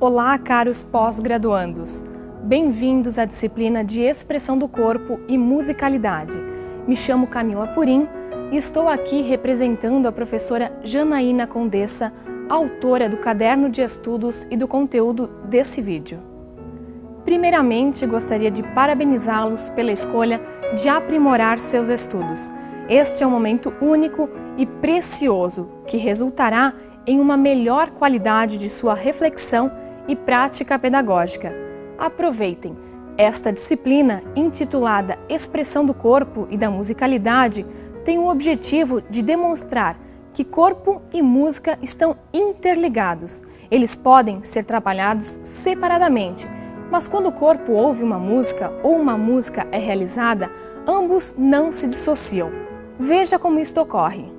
Olá, caros pós-graduandos! Bem-vindos à disciplina de Expressão do Corpo e Musicalidade. Me chamo Camila Purim e estou aqui representando a professora Janaína Condessa, autora do caderno de estudos e do conteúdo desse vídeo. Primeiramente, gostaria de parabenizá-los pela escolha de aprimorar seus estudos. Este é um momento único e precioso que resultará em uma melhor qualidade de sua reflexão e prática pedagógica. Aproveitem! Esta disciplina, intitulada Expressão do Corpo e da Musicalidade, tem o objetivo de demonstrar que corpo e música estão interligados. Eles podem ser trabalhados separadamente, mas quando o corpo ouve uma música ou uma música é realizada, ambos não se dissociam. Veja como isto ocorre.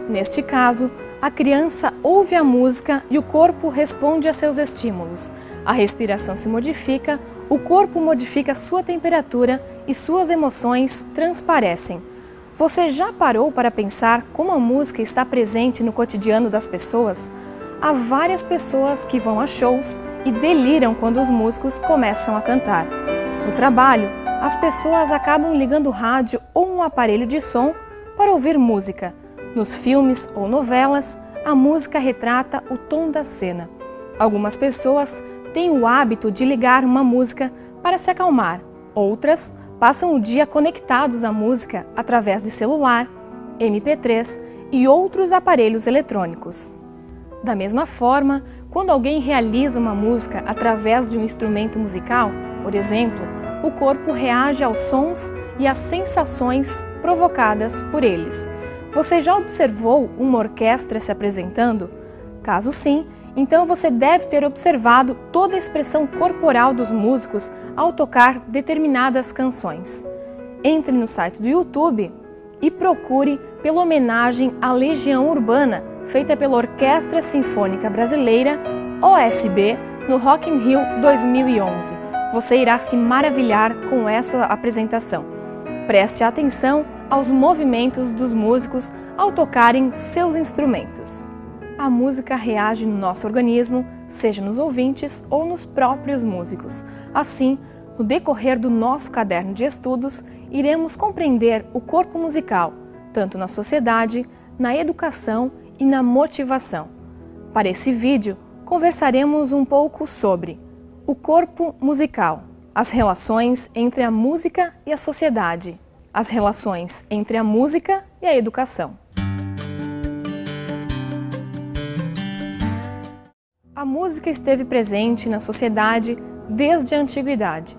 Neste caso, a criança ouve a música e o corpo responde a seus estímulos. A respiração se modifica, o corpo modifica sua temperatura e suas emoções transparecem. Você já parou para pensar como a música está presente no cotidiano das pessoas? Há várias pessoas que vão a shows e deliram quando os músicos começam a cantar. No trabalho, as pessoas acabam ligando o rádio ou um aparelho de som para ouvir música. Nos filmes ou novelas, a música retrata o tom da cena. Algumas pessoas têm o hábito de ligar uma música para se acalmar. Outras passam o dia conectados à música através de celular, MP3 e outros aparelhos eletrônicos. Da mesma forma, quando alguém realiza uma música através de um instrumento musical, por exemplo, o corpo reage aos sons e às sensações provocadas por eles. Você já observou uma orquestra se apresentando? Caso sim, então você deve ter observado toda a expressão corporal dos músicos ao tocar determinadas canções. Entre no site do YouTube e procure pela homenagem à Legião Urbana, feita pela Orquestra Sinfônica Brasileira, OSB, no Rock in Rio 2011. Você irá se maravilhar com essa apresentação. Preste atenção aos movimentos dos músicos ao tocarem seus instrumentos. A música reage no nosso organismo, seja nos ouvintes ou nos próprios músicos. Assim, no decorrer do nosso caderno de estudos, iremos compreender o corpo musical, tanto na sociedade, na educação e na motivação. Para esse vídeo, conversaremos um pouco sobre o corpo musical, as relações entre a música e a sociedade, as relações entre a música e a educação. A música esteve presente na sociedade desde a antiguidade.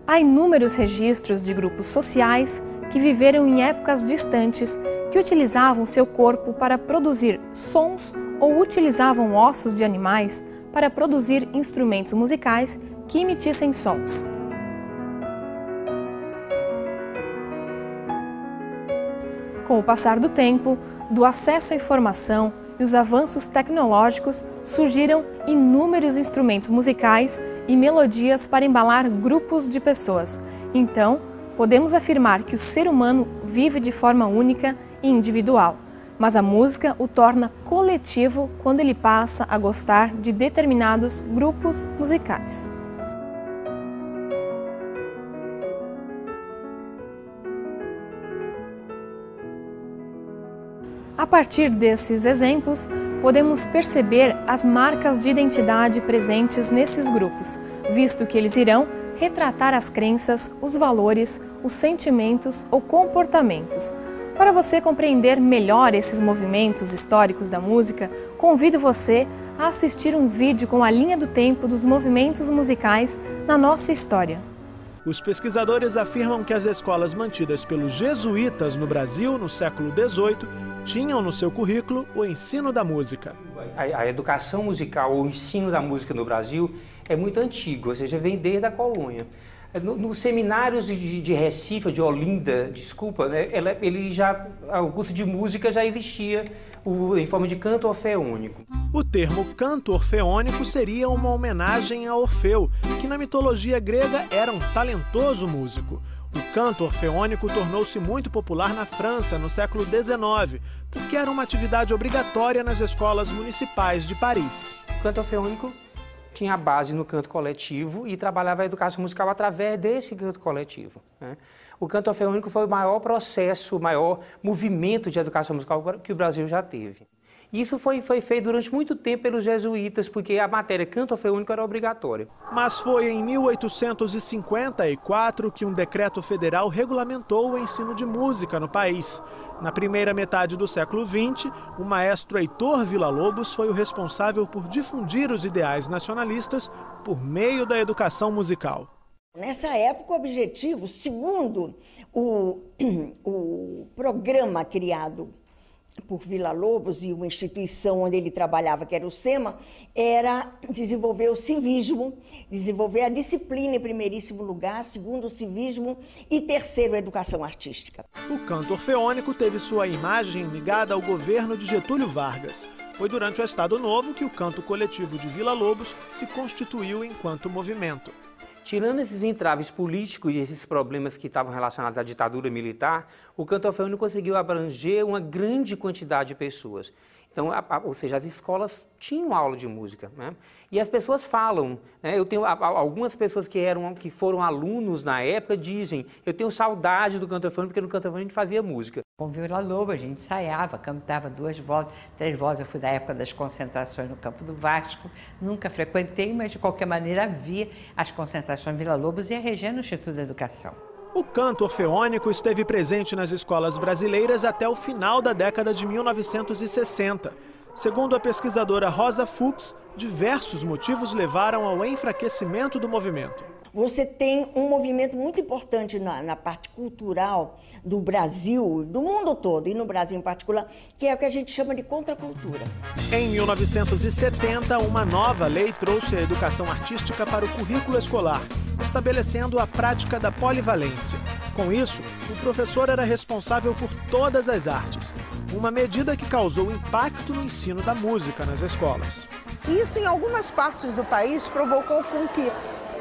Há inúmeros registros de grupos sociais que viveram em épocas distantes que utilizavam seu corpo para produzir sons ou utilizavam ossos de animais para produzir instrumentos musicais que emitissem sons. Com o passar do tempo, do acesso à informação e os avanços tecnológicos, surgiram inúmeros instrumentos musicais e melodias para embalar grupos de pessoas. Então, podemos afirmar que o ser humano vive de forma única e individual, mas a música o torna coletivo quando ele passa a gostar de determinados grupos musicais. A partir desses exemplos, podemos perceber as marcas de identidade presentes nesses grupos, visto que eles irão retratar as crenças, os valores, os sentimentos ou comportamentos. Para você compreender melhor esses movimentos históricos da música, convido você a assistir um vídeo com a linha do tempo dos movimentos musicais na nossa história. Os pesquisadores afirmam que as escolas mantidas pelos jesuítas no Brasil no século XVIII tinham no seu currículo o ensino da música. A educação musical, o ensino da música no Brasil é muito antigo, ou seja, vem desde a colônia. Nos seminários de Recife, de Olinda, desculpa, né, o curso de música já existia em forma de canto orfeônico. O termo canto orfeônico seria uma homenagem a Orfeu, que na mitologia grega era um talentoso músico. O canto orfeônico tornou-se muito popular na França no século XIX, porque era uma atividade obrigatória nas escolas municipais de Paris. O canto orfeônico tinha a base no canto coletivo e trabalhava a educação musical através desse canto coletivo, né? O canto orfeônico foi o maior processo, o maior movimento de educação musical que o Brasil já teve. Isso foi feito durante muito tempo pelos jesuítas, porque a matéria canto orfeônico era obrigatória. Mas foi em 1854 que um decreto federal regulamentou o ensino de música no país. Na primeira metade do século XX, o maestro Heitor Villa-Lobos foi o responsável por difundir os ideais nacionalistas por meio da educação musical. Nessa época, o objetivo, segundo o programa criado por Villa-Lobos e uma instituição onde ele trabalhava, que era o SEMA, era desenvolver o civismo, desenvolver a disciplina em primeiríssimo lugar, segundo o civismo e terceiro a educação artística. O canto orfeônico teve sua imagem ligada ao governo de Getúlio Vargas. Foi durante o Estado Novo que o canto coletivo de Villa-Lobos se constituiu enquanto movimento. Tirando esses entraves políticos e esses problemas que estavam relacionados à ditadura militar, o canto orfeônico conseguiu abranger uma grande quantidade de pessoas. Então, ou seja, as escolas tinham aula de música, né? E as pessoas falam, né? Eu tenho algumas pessoas que foram alunos na época dizem: eu tenho saudade do canto orfeônico porque no canto orfeônico a gente fazia música. Com Villa-Lobos a gente ensaiava, cantava 2 vozes, 3 vozes. Eu fui da época das concentrações no Campo do Vasco, nunca frequentei, mas de qualquer maneira via as concentrações Villa-Lobos e ia regendo o Instituto da Educação. O canto orfeônico esteve presente nas escolas brasileiras até o final da década de 1960. Segundo a pesquisadora Rosa Fuchs, diversos motivos levaram ao enfraquecimento do movimento. Você tem um movimento muito importante na parte cultural do Brasil, do mundo todo, e no Brasil em particular, que é o que a gente chama de contracultura. Em 1970, uma nova lei trouxe a educação artística para o currículo escolar, estabelecendo a prática da polivalência. Com isso, o professor era responsável por todas as artes, uma medida que causou impacto no ensino da música nas escolas. Isso, em algumas partes do país, provocou com que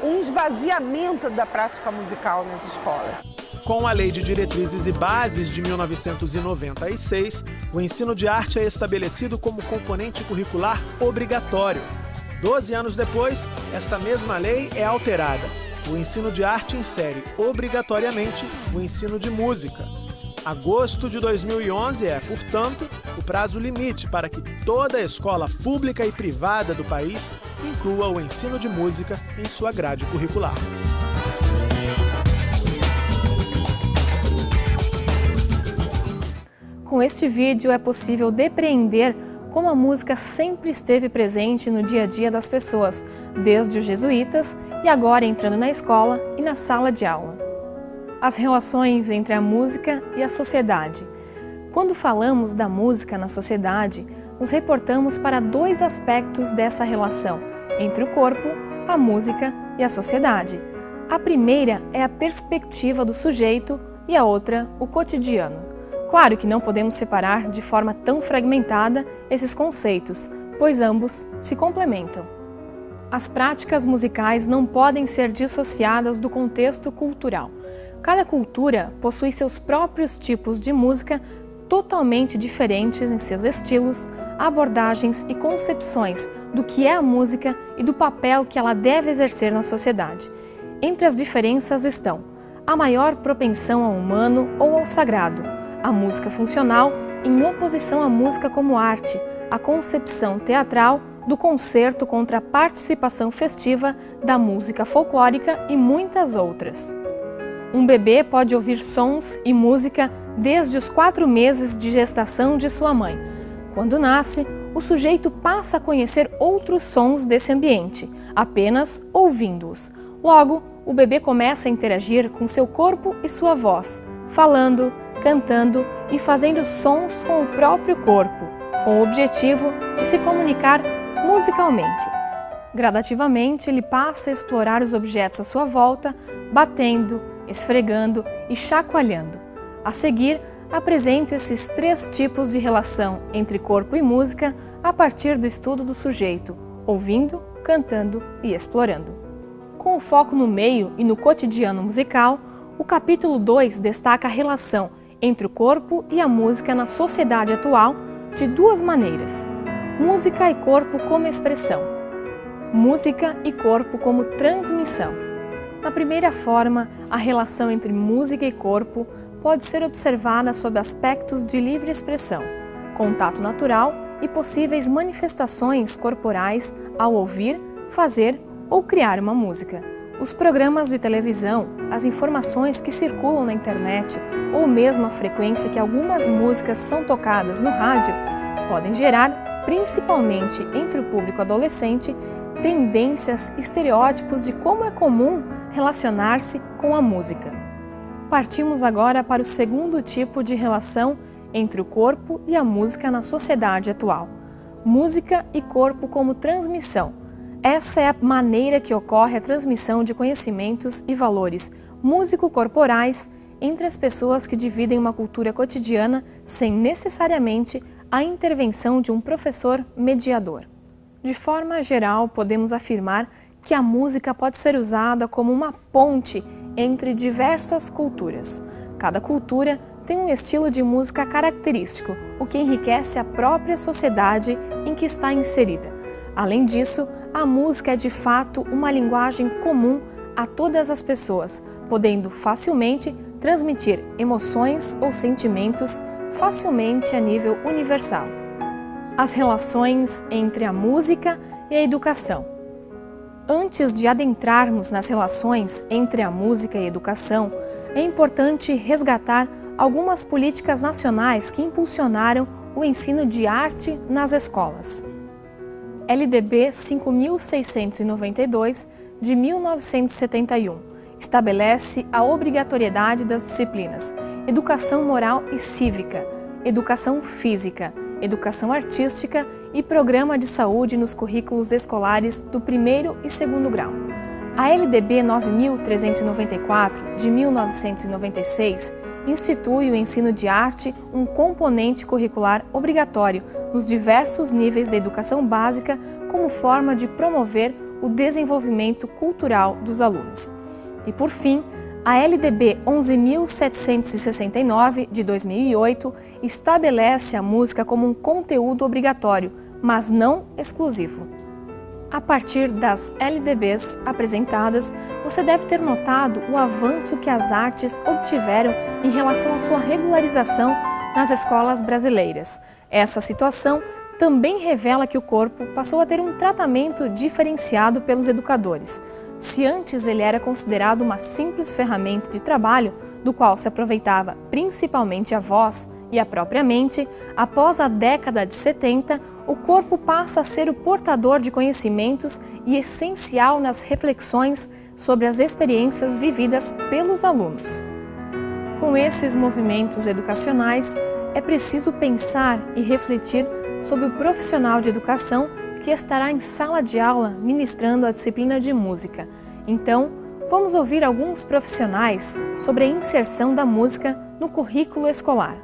um esvaziamento da prática musical nas escolas. Com a Lei de Diretrizes e Bases de 1996, o ensino de arte é estabelecido como componente curricular obrigatório. 12 anos depois, esta mesma lei é alterada. O ensino de arte insere obrigatoriamente o ensino de música. Agosto de 2011 é, portanto, o prazo limite para que toda escola pública e privada do país inclua o ensino de música em sua grade curricular. Com este vídeo é possível depreender como a música sempre esteve presente no dia a dia das pessoas, desde os jesuítas e agora entrando na escola e na sala de aula. As relações entre a música e a sociedade. Quando falamos da música na sociedade, nos reportamos para 2 aspectos dessa relação entre o corpo, a música e a sociedade. A primeira é a perspectiva do sujeito e a outra, o cotidiano. Claro que não podemos separar de forma tão fragmentada esses conceitos, pois ambos se complementam. As práticas musicais não podem ser dissociadas do contexto cultural. Cada cultura possui seus próprios tipos de música totalmente diferentes em seus estilos, abordagens e concepções do que é a música e do papel que ela deve exercer na sociedade. Entre as diferenças estão a maior propensão ao humano ou ao sagrado, a música funcional em oposição à música como arte, a concepção teatral do concerto contra a participação festiva da música folclórica e muitas outras. Um bebê pode ouvir sons e música desde os 4 meses de gestação de sua mãe. Quando nasce, o sujeito passa a conhecer outros sons desse ambiente, apenas ouvindo-os. Logo, o bebê começa a interagir com seu corpo e sua voz, falando, cantando e fazendo sons com o próprio corpo, com o objetivo de se comunicar musicalmente. Gradativamente, ele passa a explorar os objetos à sua volta, batendo, esfregando e chacoalhando. A seguir, Apresento esses 3 tipos de relação entre corpo e música a partir do estudo do sujeito, ouvindo, cantando e explorando. Com o foco no meio e no cotidiano musical, o capítulo 2 destaca a relação entre o corpo e a música na sociedade atual de 2 maneiras: música e corpo como expressão, música e corpo como transmissão. Na primeira forma, a relação entre música e corpo pode ser observada sob aspectos de livre expressão, contato natural e possíveis manifestações corporais ao ouvir, fazer ou criar uma música. Os programas de televisão, as informações que circulam na internet ou mesmo a frequência que algumas músicas são tocadas no rádio podem gerar, principalmente entre o público adolescente, tendências, estereótipos de como é comum relacionar-se com a música. Partimos agora para o segundo tipo de relação entre o corpo e a música na sociedade atual: música e corpo como transmissão. Essa é a maneira que ocorre a transmissão de conhecimentos e valores músico-corporais entre as pessoas que dividem uma cultura cotidiana sem necessariamente a intervenção de um professor mediador. De forma geral, podemos afirmar que a música pode ser usada como uma ponte entre diversas culturas. Cada cultura tem um estilo de música característico, o que enriquece a própria sociedade em que está inserida. Além disso, a música é de fato uma linguagem comum a todas as pessoas, podendo facilmente transmitir emoções ou sentimentos facilmente a nível universal. As relações entre a música e a educação. Antes de adentrarmos nas relações entre a música e a educação, é importante resgatar algumas políticas nacionais que impulsionaram o ensino de arte nas escolas. LDB 5.692, de 1971, estabelece a obrigatoriedade das disciplinas Educação Moral e Cívica, Educação Física, Educação Artística e Programa de Saúde nos currículos escolares do 1º e 2º grau. A LDB 9.394, de 1996, institui o ensino de arte um componente curricular obrigatório nos diversos níveis da educação básica como forma de promover o desenvolvimento cultural dos alunos. E, por fim, a LDB 11.769, de 2008, estabelece a música como um conteúdo obrigatório, mas não exclusivo. A partir das LDBs apresentadas, você deve ter notado o avanço que as artes obtiveram em relação à sua regularização nas escolas brasileiras. Essa situação também revela que o corpo passou a ter um tratamento diferenciado pelos educadores. Se antes ele era considerado uma simples ferramenta de trabalho, do qual se aproveitava principalmente a voz e a própria mente, após a década de 70, o corpo passa a ser o portador de conhecimentos e essencial nas reflexões sobre as experiências vividas pelos alunos. Com esses movimentos educacionais, é preciso pensar e refletir sobre o profissional de educação que estará em sala de aula ministrando a disciplina de música. Então, vamos ouvir alguns profissionais sobre a inserção da música no currículo escolar.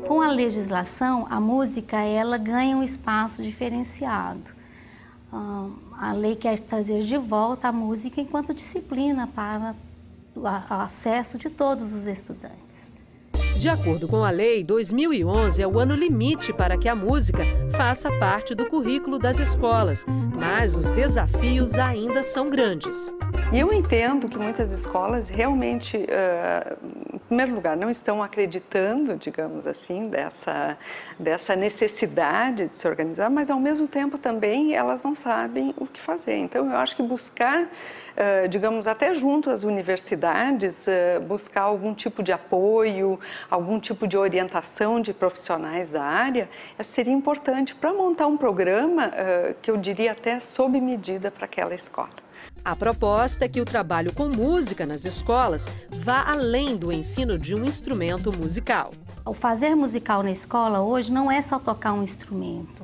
Com a legislação, a música ela ganha um espaço diferenciado. A lei quer trazer de volta a música enquanto disciplina para o acesso de todos os estudantes. De acordo com a lei, 2011 é o ano limite para que a música faça parte do currículo das escolas, mas os desafios ainda são grandes. E eu entendo que muitas escolas realmente, em primeiro lugar, não estão acreditando, digamos assim, dessa necessidade de se organizar, mas ao mesmo tempo também elas não sabem o que fazer. Então eu acho que buscar, digamos, até junto às universidades, buscar algum tipo de apoio, algum tipo de orientação de profissionais da área, seria importante para montar um programa que eu diria até sob medida para aquela escola. A proposta é que o trabalho com música nas escolas vá além do ensino de um instrumento musical. O fazer musical na escola hoje não é só tocar um instrumento,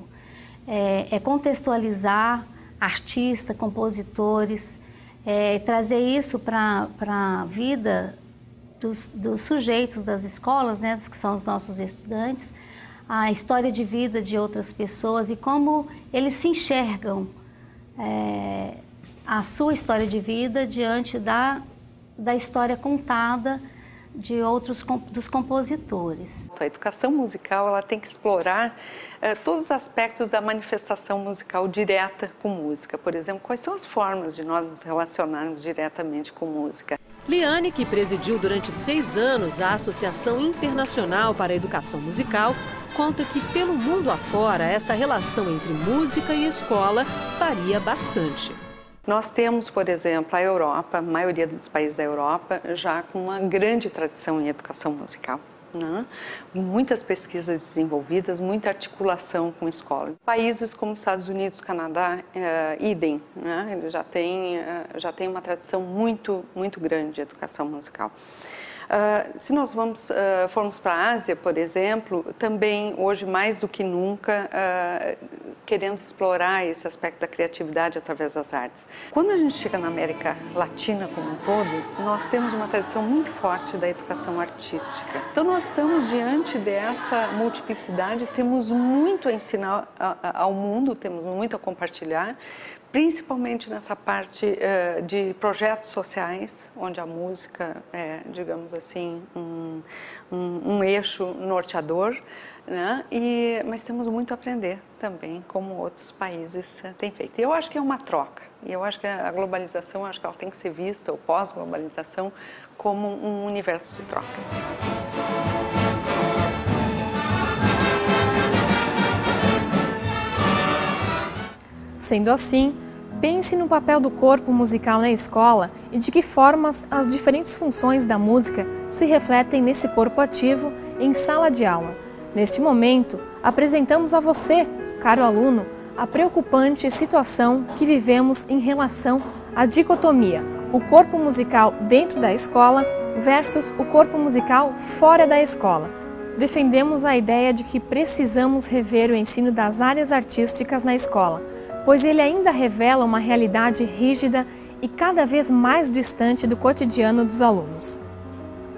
é contextualizar artistas, compositores, trazer isso para a vida dos sujeitos das escolas, né, que são os nossos estudantes, a história de vida de outras pessoas e como eles se enxergam a sua história de vida diante da história contada dos compositores. A educação musical ela tem que explorar todos os aspectos da manifestação musical direta com música. Por exemplo, quais são as formas de nós nos relacionarmos diretamente com música. Liane, que presidiu durante 6 anos a Associação Internacional para a Educação Musical, conta que pelo mundo afora essa relação entre música e escola varia bastante. Nós temos, por exemplo, a Europa, a maioria dos países da Europa, já com uma grande tradição em educação musical, né? Muitas pesquisas desenvolvidas, muita articulação com escolas. Países como Estados Unidos, Canadá, idem, né? Eles já têm uma tradição muito grande de educação musical. Se nós formos para a Ásia, por exemplo, também hoje mais do que nunca querendo explorar esse aspecto da criatividade através das artes. Quando a gente chega na América Latina como um todo, nós temos uma tradição muito forte da educação artística. Então nós estamos diante dessa multiplicidade, temos muito a ensinar ao mundo, temos muito a compartilhar, principalmente nessa parte de projetos sociais, onde a música é, digamos assim, um eixo norteador, né? Mas temos muito a aprender também, como outros países têm feito. E eu acho que é uma troca, e eu acho que a globalização, acho que ela tem que ser vista, ou pós-globalização, como um universo de trocas. Sendo assim, pense no papel do corpo musical na escola e de que formas as diferentes funções da música se refletem nesse corpo ativo em sala de aula. Neste momento, apresentamos a você, caro aluno, a preocupante situação que vivemos em relação à dicotomia, o corpo musical dentro da escola versus o corpo musical fora da escola. Defendemos a ideia de que precisamos rever o ensino das áreas artísticas na escola, pois ele ainda revela uma realidade rígida e cada vez mais distante do cotidiano dos alunos.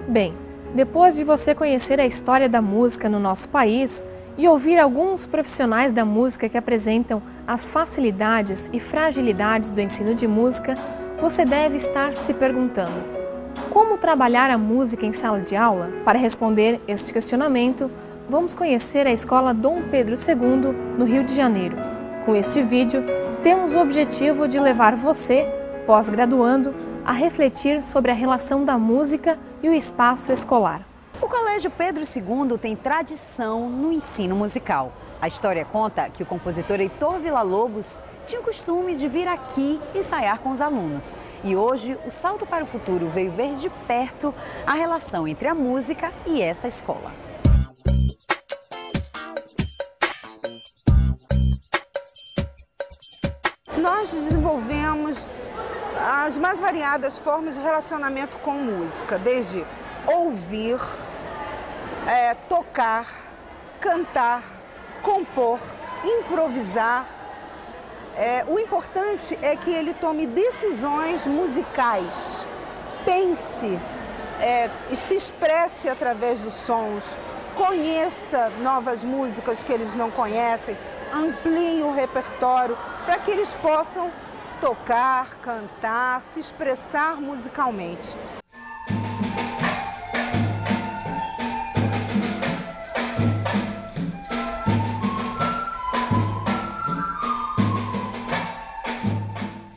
Bem, depois de você conhecer a história da música no nosso país e ouvir alguns profissionais da música que apresentam as facilidades e fragilidades do ensino de música, você deve estar se perguntando: como trabalhar a música em sala de aula? Para responder este questionamento, vamos conhecer a Escola Dom Pedro II, no Rio de Janeiro. Com este vídeo, temos o objetivo de levar você, pós-graduando, a refletir sobre a relação da música e o espaço escolar. O Colégio Pedro II tem tradição no ensino musical. A história conta que o compositor Heitor Villa-Lobos tinha o costume de vir aqui ensaiar com os alunos. E hoje, o salto para o futuro veio ver de perto a relação entre a música e essa escola. Nós desenvolvemos as mais variadas formas de relacionamento com música, desde ouvir, tocar, cantar, compor, improvisar. O importante é que ele tome decisões musicais, pense e se expresse através dos sons, conheça novas músicas que eles não conhecem, amplie o repertório para que eles possam tocar, cantar, se expressar musicalmente.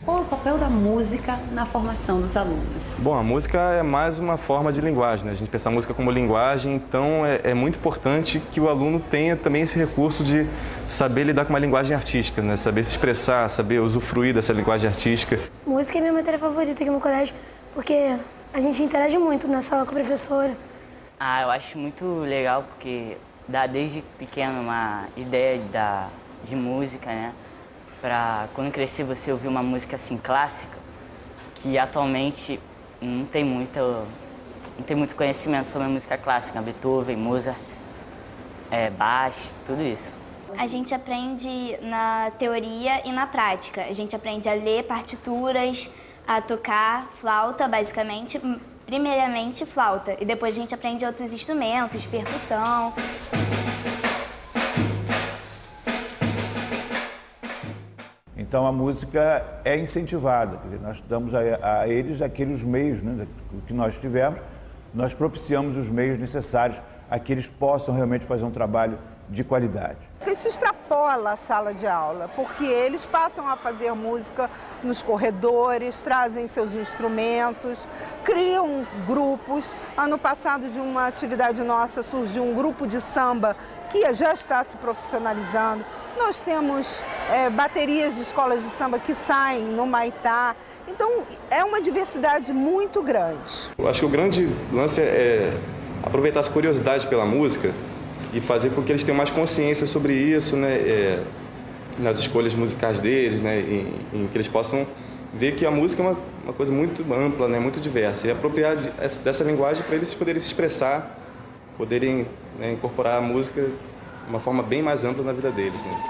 Qual é o papel da música na formação dos alunos? Bom, a música é mais uma forma de linguagem, né? A gente pensa a música como linguagem, então é muito importante que o aluno tenha também esse recurso de saber lidar com uma linguagem artística, né? Saber se expressar, saber usufruir dessa linguagem artística. Música é minha matéria favorita aqui no colégio, porque a gente interage muito na sala com a professora. Eu acho muito legal porque dá desde pequeno uma ideia de música, né? Para quando crescer você ouvir uma música assim clássica, que atualmente não tem muito conhecimento sobre a música clássica, Beethoven, Mozart, Bach, tudo isso. A gente aprende na teoria e na prática. A gente aprende a ler partituras, a tocar flauta, basicamente, primeiramente flauta, e depois a gente aprende outros instrumentos, percussão. Então a música é incentivada, nós damos a eles aqueles meios, né, que nós tivemos, nós propiciamos os meios necessários a que eles possam realmente fazer um trabalho de qualidade. Isso extrapola a sala de aula, porque eles passam a fazer música nos corredores, trazem seus instrumentos, criam grupos. Ano passado, de uma atividade nossa, surgiu um grupo de samba que já está se profissionalizando. Nós temos baterias de escolas de samba que saem no Maitá. Então, é uma diversidade muito grande. Eu acho que o grande lance é aproveitar as curiosidades pela música e fazer com que eles tenham mais consciência sobre isso, né, nas escolhas musicais deles, né, em que eles possam ver que a música é uma coisa muito ampla, né, muito diversa, e apropriar dessa linguagem para eles poderem se expressar, poderem, né, incorporar a música de uma forma bem mais ampla na vida deles, né.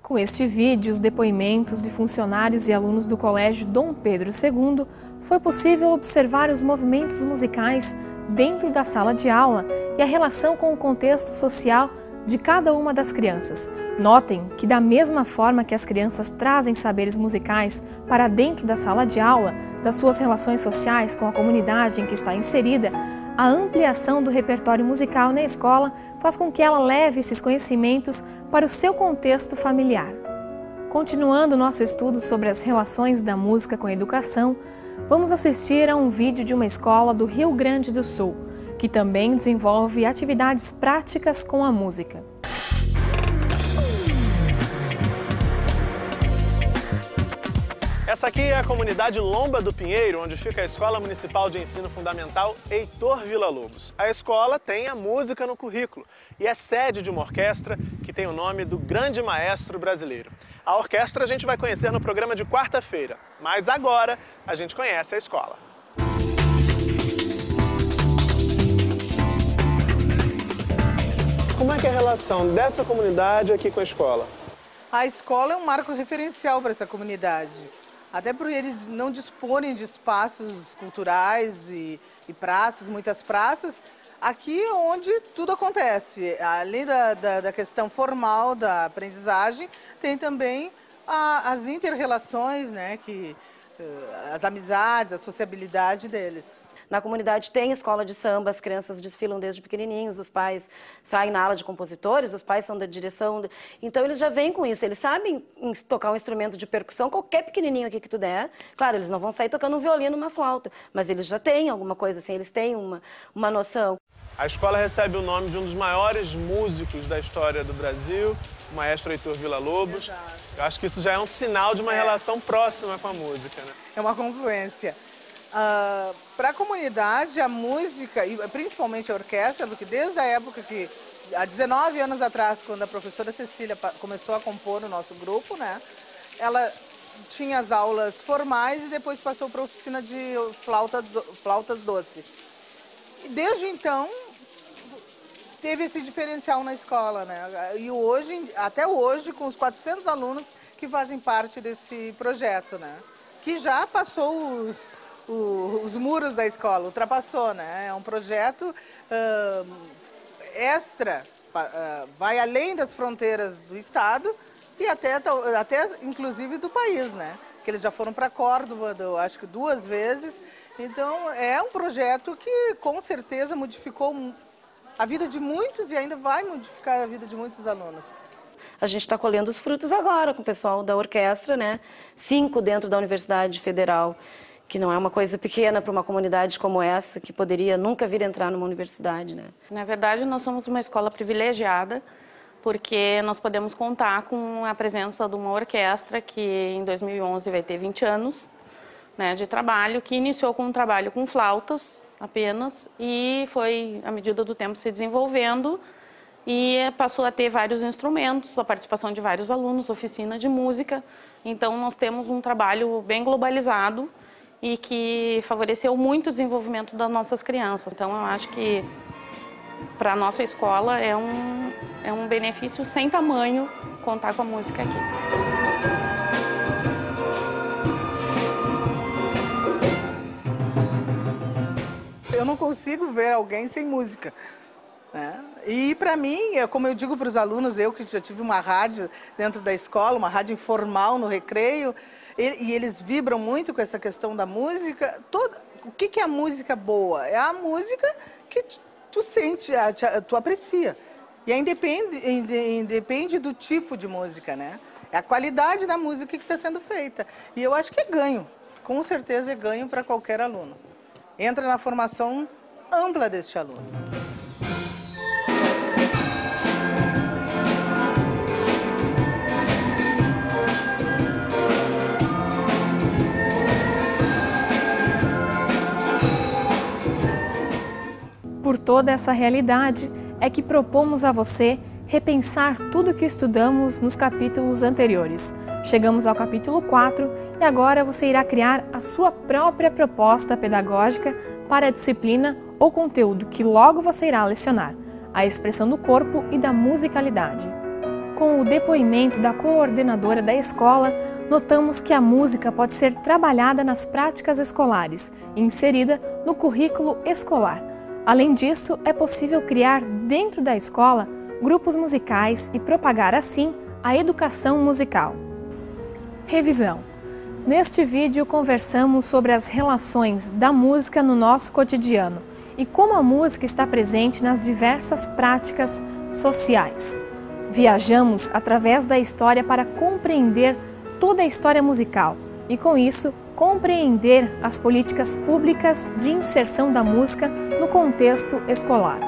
Com este vídeo, os depoimentos de funcionários e alunos do Colégio Dom Pedro II, foi possível observar os movimentos musicais dentro da sala de aula e a relação com o contexto social de cada uma das crianças. Notem que, da mesma forma que as crianças trazem saberes musicais para dentro da sala de aula, das suas relações sociais com a comunidade em que está inserida, a ampliação do repertório musical na escola faz com que ela leve esses conhecimentos para o seu contexto familiar. Continuando nosso estudo sobre as relações da música com a educação, vamos assistir a um vídeo de uma escola do Rio Grande do Sul, que também desenvolve atividades práticas com a música. Essa aqui é a comunidade Lomba do Pinheiro, onde fica a Escola Municipal de Ensino Fundamental Heitor Villa-Lobos. A escola tem a música no currículo e é sede de uma orquestra que tem o nome do grande maestro brasileiro. A orquestra a gente vai conhecer no programa de quarta-feira, mas agora a gente conhece a escola. Como é que é a relação dessa comunidade aqui com a escola? A escola é um marco referencial para essa comunidade. Até por eles não disporem de espaços culturais e praças, muitas praças, aqui é onde tudo acontece. Além da questão formal da aprendizagem, tem também as inter-relações, né, as amizades, a sociabilidade deles. Na comunidade tem escola de samba, as crianças desfilam desde pequenininhos, os pais saem na ala de compositores, os pais são da direção. Então eles já vêm com isso, eles sabem tocar um instrumento de percussão, qualquer pequenininho aqui que tu der. Claro, eles não vão sair tocando um violino, uma flauta, mas eles já têm alguma coisa assim, eles têm uma noção. A escola recebe o nome de um dos maiores músicos da história do Brasil, o maestro Heitor Villa-Lobos. Eu acho que isso já é um sinal de uma relação próxima com a música, né? É uma confluência. Para a comunidade, a música, e principalmente a orquestra, porque desde a época que, há 19 anos atrás, quando a professora Cecília começou a compor o nosso grupo, né, ela tinha as aulas formais e depois passou para a oficina de flautas doces. E desde então, teve esse diferencial na escola, né? E hoje, até hoje, com os 400 alunos que fazem parte desse projeto, né? Que já passou os muros da escola, ultrapassou, né? É um projeto extra, vai além das fronteiras do estado e até inclusive do país, né? Que eles já foram para Córdoba, acho que 2 vezes. Então é um projeto que com certeza modificou a vida de muitos e ainda vai modificar a vida de muitos alunos. A gente está colhendo os frutos agora com o pessoal da orquestra, né? 5 dentro da Universidade Federal, que não é uma coisa pequena para uma comunidade como essa, que poderia nunca vir entrar numa universidade, né? Na verdade, nós somos uma escola privilegiada, porque nós podemos contar com a presença de uma orquestra que em 2011 vai ter 20 anos, né, de trabalho, que iniciou com um trabalho com flautas apenas e foi, à medida do tempo, se desenvolvendo e passou a ter vários instrumentos, a participação de vários alunos, oficina de música. Então, nós temos um trabalho bem globalizado e que favoreceu muito o desenvolvimento das nossas crianças. Então, eu acho que para a nossa escola é um benefício sem tamanho contar com a música aqui. Eu não consigo ver alguém sem música, né? E para mim, como eu digo para os alunos, eu que já tive uma rádio dentro da escola, uma rádio informal no recreio, e eles vibram muito com essa questão da música. O que é a música boa? É a música que tu sente, tu aprecia. E aí independe do tipo de música, né? É a qualidade da música que está sendo feita. E eu acho que é ganho, com certeza é ganho para qualquer aluno. Entra na formação ampla deste aluno. Por toda essa realidade é que propomos a você repensar tudo o que estudamos nos capítulos anteriores. Chegamos ao capítulo 4 e agora você irá criar a sua própria proposta pedagógica para a disciplina ou conteúdo que logo você irá lecionar, a expressão do corpo e da musicalidade. Com o depoimento da coordenadora da escola, notamos que a música pode ser trabalhada nas práticas escolares e inserida no currículo escolar. Além disso, é possível criar dentro da escola grupos musicais e propagar assim a educação musical. Revisão. Neste vídeo conversamos sobre as relações da música no nosso cotidiano e como a música está presente nas diversas práticas sociais. Viajamos através da história para compreender toda a história musical e, com isso, compreender as políticas públicas de inserção da música no contexto escolar.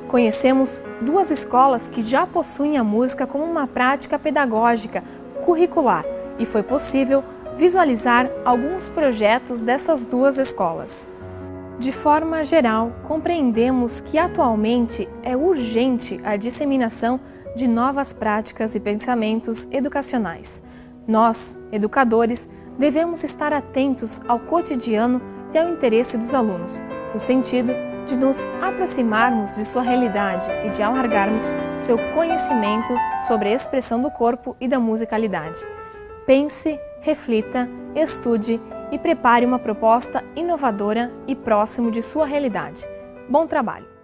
Conhecemos duas escolas que já possuem a música como uma prática pedagógica curricular e foi possível visualizar alguns projetos dessas duas escolas. De forma geral, compreendemos que atualmente é urgente a disseminação de novas práticas e pensamentos educacionais. Nós, educadores, devemos estar atentos ao cotidiano e ao interesse dos alunos, no sentido de nos aproximarmos de sua realidade e de alargarmos seu conhecimento sobre a expressão do corpo e da musicalidade. Pense, reflita, estude e prepare uma proposta inovadora e próximo de sua realidade. Bom trabalho!